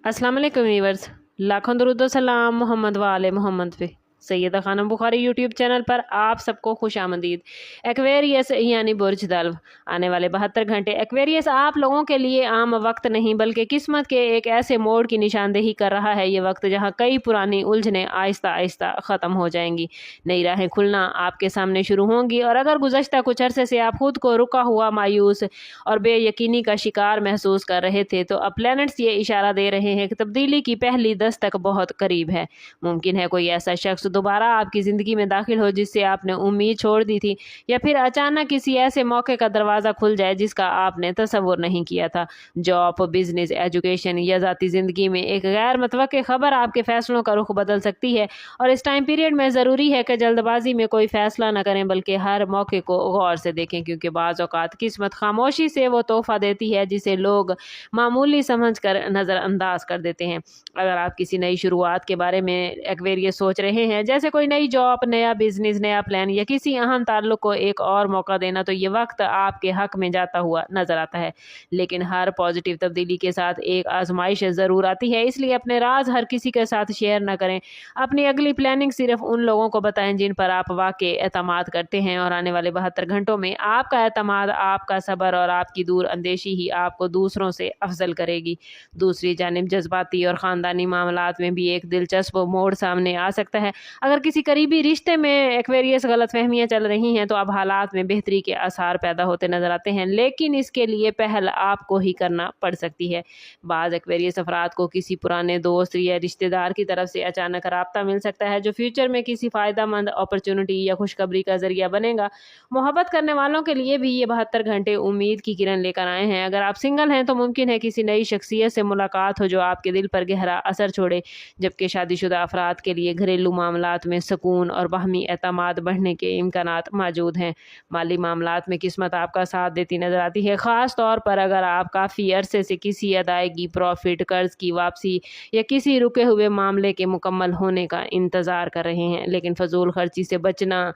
अस्सलाम वालेकुम व्यूअर्स, लाखों दरूद सलाम मोहम्मद वाले मोहम्मद पे। सैयदा खानम बुखारी यूट्यूब चैनल पर आप सबको खुश आमदीद। एक्वेरियस यानी बुर्ज दल्व, आने वाले 72 घंटे। एक्वेरियस आप लोगों के लिए आम वक्त नहीं बल्कि किस्मत के एक ऐसे मोड़ की निशानदेही कर रहा है। ये वक्त जहां कई पुरानी उलझनें आहिस्ता आहिस्ता ख़त्म हो जाएंगी, नई राहें खुलना आपके सामने शुरू होंगी। और अगर गुज़श्ता कुछ अरसे से आप खुद को रुका हुआ, मायूस और बेयकीनी का शिकार महसूस कर रहे थे, तो अब प्लैनेट्स ये इशारा दे रहे हैं कि तब्दीली की पहली दस्तक बहुत करीब है। मुमकिन है कोई ऐसा शख्स दोबारा आपकी ज़िंदगी में दाखिल हो जिससे आपने उम्मीद छोड़ दी थी, या फिर अचानक किसी ऐसे मौके का दरवाज़ा खुल जाए जिसका आपने तसव्वुर नहीं किया था। जॉब, बिजनेस, एजुकेशन या ज़ाती ज़िंदगी में एक गैर मुतवक्के खबर आपके फैसलों का रुख बदल सकती है। और इस टाइम पीरियड में ज़रूरी है कि जल्दबाजी में कोई फ़ैसला न करें बल्कि हर मौके को गौर से देखें, क्योंकि बाज़ औक़ात किस्मत खामोशी से वो तोहफ़ा देती है जिसे लोग मामूली समझ कर नज़रअंदाज कर देते हैं। अगर आप किसी नई शुरुआत के बारे में एक्वेरियस सोच रहे हैं, जैसे कोई नई जॉब, नया बिजनेस, नया प्लान या किसी अहम ताल्लुक को एक और मौका देना, तो ये वक्त आपके हक में जाता हुआ नजर आता है। लेकिन हर पॉजिटिव तब्दीली के साथ एक आजमाइश ज़रूर आती है, इसलिए अपने राज हर किसी के साथ शेयर न करें। अपनी अगली प्लानिंग सिर्फ उन लोगों को बताएं जिन पर आप वाकई एतमाद करते हैं। और आने वाले 72 घंटों में आपका एतमाद, आपका सब्र और आपकी दूर अंदेशी ही आपको दूसरों से अफजल करेगी। दूसरी जानिब जज्बाती और ख़ानदानी मामलात में भी एक दिलचस्प मोड़ सामने आ सकता है। अगर किसी करीबी रिश्ते में एक्वेरियस गलतफहमियां चल रही हैं, तो अब हालात में बेहतरी के आसार पैदा होते नजर आते हैं, लेकिन इसके लिए पहल आपको ही करना पड़ सकती है। बाज़ एक्वेरियस अफराद को किसी पुराने दोस्त या रिश्तेदार की तरफ से अचानक राब्ता मिल सकता है, जो फ्यूचर में किसी फ़ायदेमंद अपॉर्चुनिटी या खुशखबरी का जरिया बनेगा। मोहब्बत करने वालों के लिए भी ये 72 घंटे उम्मीद की किरण लेकर आए हैं। अगर आप सिंगल हैं तो मुमकिन है किसी नई शख्सियत से मुलाकात हो जो आपके दिल पर गहरा असर छोड़े, जबकि शादीशुदा अफराद के लिए घरेलू मामलात में सुकून और बाहमी एतमाद बढ़ने के इम्कानात मौजूद हैं। माली मामलात में किस्मत आपका साथ देती नजर आती है, ख़ास तौर पर अगर आप काफ़ी अरसे से किसी अदायगी, प्रॉफिट, कर्ज की वापसी या किसी रुके हुए मामले के मुकम्मल होने का इंतज़ार कर रहे हैं। लेकिन फजूल खर्ची से बचना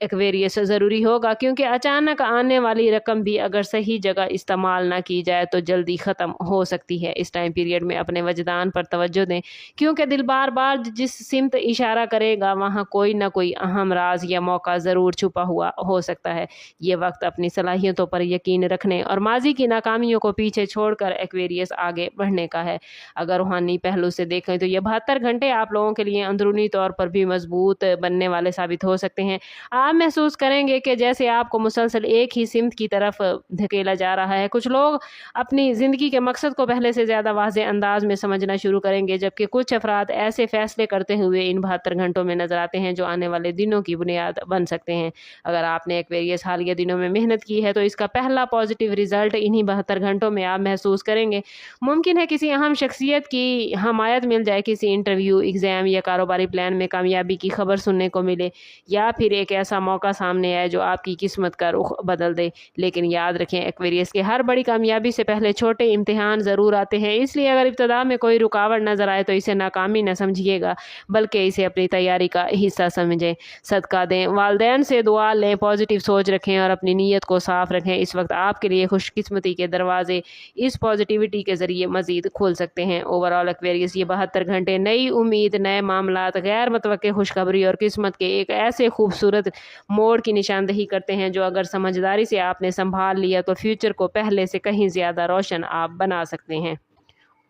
एक्वेरियस ज़रूरी होगा, क्योंकि अचानक आने वाली रकम भी अगर सही जगह इस्तेमाल ना की जाए तो जल्दी ख़त्म हो सकती है। इस टाइम पीरियड में अपने वजदान पर तवज्जो दें, क्योंकि दिल बार बार जिस सिमत इशारा करेगा वहाँ कोई ना कोई अहम राज या मौका ज़रूर छुपा हुआ हो सकता है। ये वक्त अपनी सलाहियतों पर यकीन रखने और माजी की नाकामियों को पीछे छोड़कर एक्वेरियस आगे बढ़ने का है। अगर रूहानी पहलू से देखें तो ये 72 घंटे आप लोगों के लिए अंदरूनी तौर पर भी मजबूत बनने वाले साबित हो सकते हैं। आप महसूस करेंगे कि जैसे आपको मुसलसल एक ही सिमत की तरफ धकेला जा रहा है। कुछ लोग अपनी ज़िंदगी के मकसद को पहले से ज़्यादा वाज़ेह अंदाज में समझना शुरू करेंगे, जबकि कुछ अफराद ऐसे फैसले करते हुए इन 72 घंटों में नजर आते हैं जो आने वाले दिनों की बुनियाद बन सकते हैं। अगर आपने एक्वेरियस हालिया दिनों में मेहनत की है तो इसका पहला पॉजिटिव रिजल्ट इन्हीं 72 घंटों में आप महसूस करेंगे। मुमकिन है किसी अहम शख्सियत की हमायत मिल जाए, किसी इंटरव्यू, एग्ज़ाम या कारोबारी प्लान में कामयाबी की खबर सुनने को मिले, या फिर एक ऐसा मौका सामने आए जो आपकी किस्मत का रुख बदल दे। लेकिन याद रखें, एक्वेरियस के हर बड़ी कामयाबी से पहले छोटे इम्तिहान ज़रूर आते हैं, इसलिए अगर इब्तिदा में कोई रुकावट नज़र आए तो इसे नाकामी न समझिएगा बल्कि इसे अपनी तैयारी का हिस्सा समझें। सदका दें, वालिदैन से दुआ लें, पॉजिटिव सोच रखें और अपनी नीयत को साफ रखें। इस वक्त आपके लिए खुशकिस्मती के दरवाजे इस पॉजिटिविटी के ज़रिए मज़ीद खुल सकते हैं। ओवरऑल एक्वेरियस ये 72 घंटे नई उम्मीद, नए मामलात, गैर मुतवक्के खुशखबरी और किस्मत के एक ऐसे खूबसूरत मोड़ की निशानदेही करते हैं जो अगर समझदारी से आपने संभाल लिया तो फ्यूचर को पहले से कहीं ज़्यादा रोशन आप बना सकते हैं।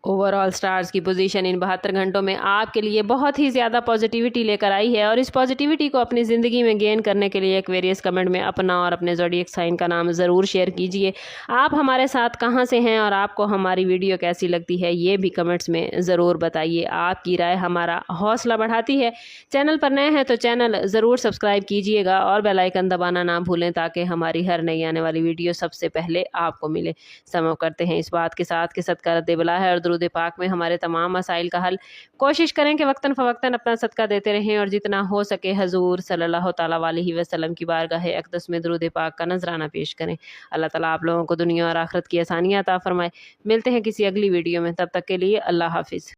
ओवरऑल स्टार्स की पोजीशन इन 72 घंटों में आपके लिए बहुत ही ज़्यादा पॉजिटिविटी लेकर आई है, और इस पॉजिटिविटी को अपनी ज़िंदगी में गेन करने के लिए एक्वेरियस कमेंट में अपना और अपने ज़ोडिएक साइन का नाम ज़रूर शेयर कीजिए। आप हमारे साथ कहां से हैं और आपको हमारी वीडियो कैसी लगती है ये भी कमेंट्स में ज़रूर बताइए। आपकी राय हमारा हौसला बढ़ाती है। चैनल पर नए हैं तो चैनल ज़रूर सब्सक्राइब कीजिएगा और बेल आइकन दबाना ना भूलें ताकि हमारी हर नई आने वाली वीडियो सबसे पहले आपको मिले। समझ करते हैं इस बात के साथ कि सदका रद्द बला है और दुरूद पाक में हमारे तमाम मसाइल का हल। कोशिश करें कि वक्तन फ़वक्तन अपना सदका देते रहें और जितना हो सके हजूर सल्लल्लाहु ताला अलैहि वसल्लम की बारगाह अक़दस में दुरूद पाक का नजराना पेश करें। अल्लाह ताला आप लोगों को दुनिया और आखिरत की आसानियां अता फरमाए। मिलते हैं किसी अगली वीडियो में, तब तक के लिए अल्लाह हाफिज़।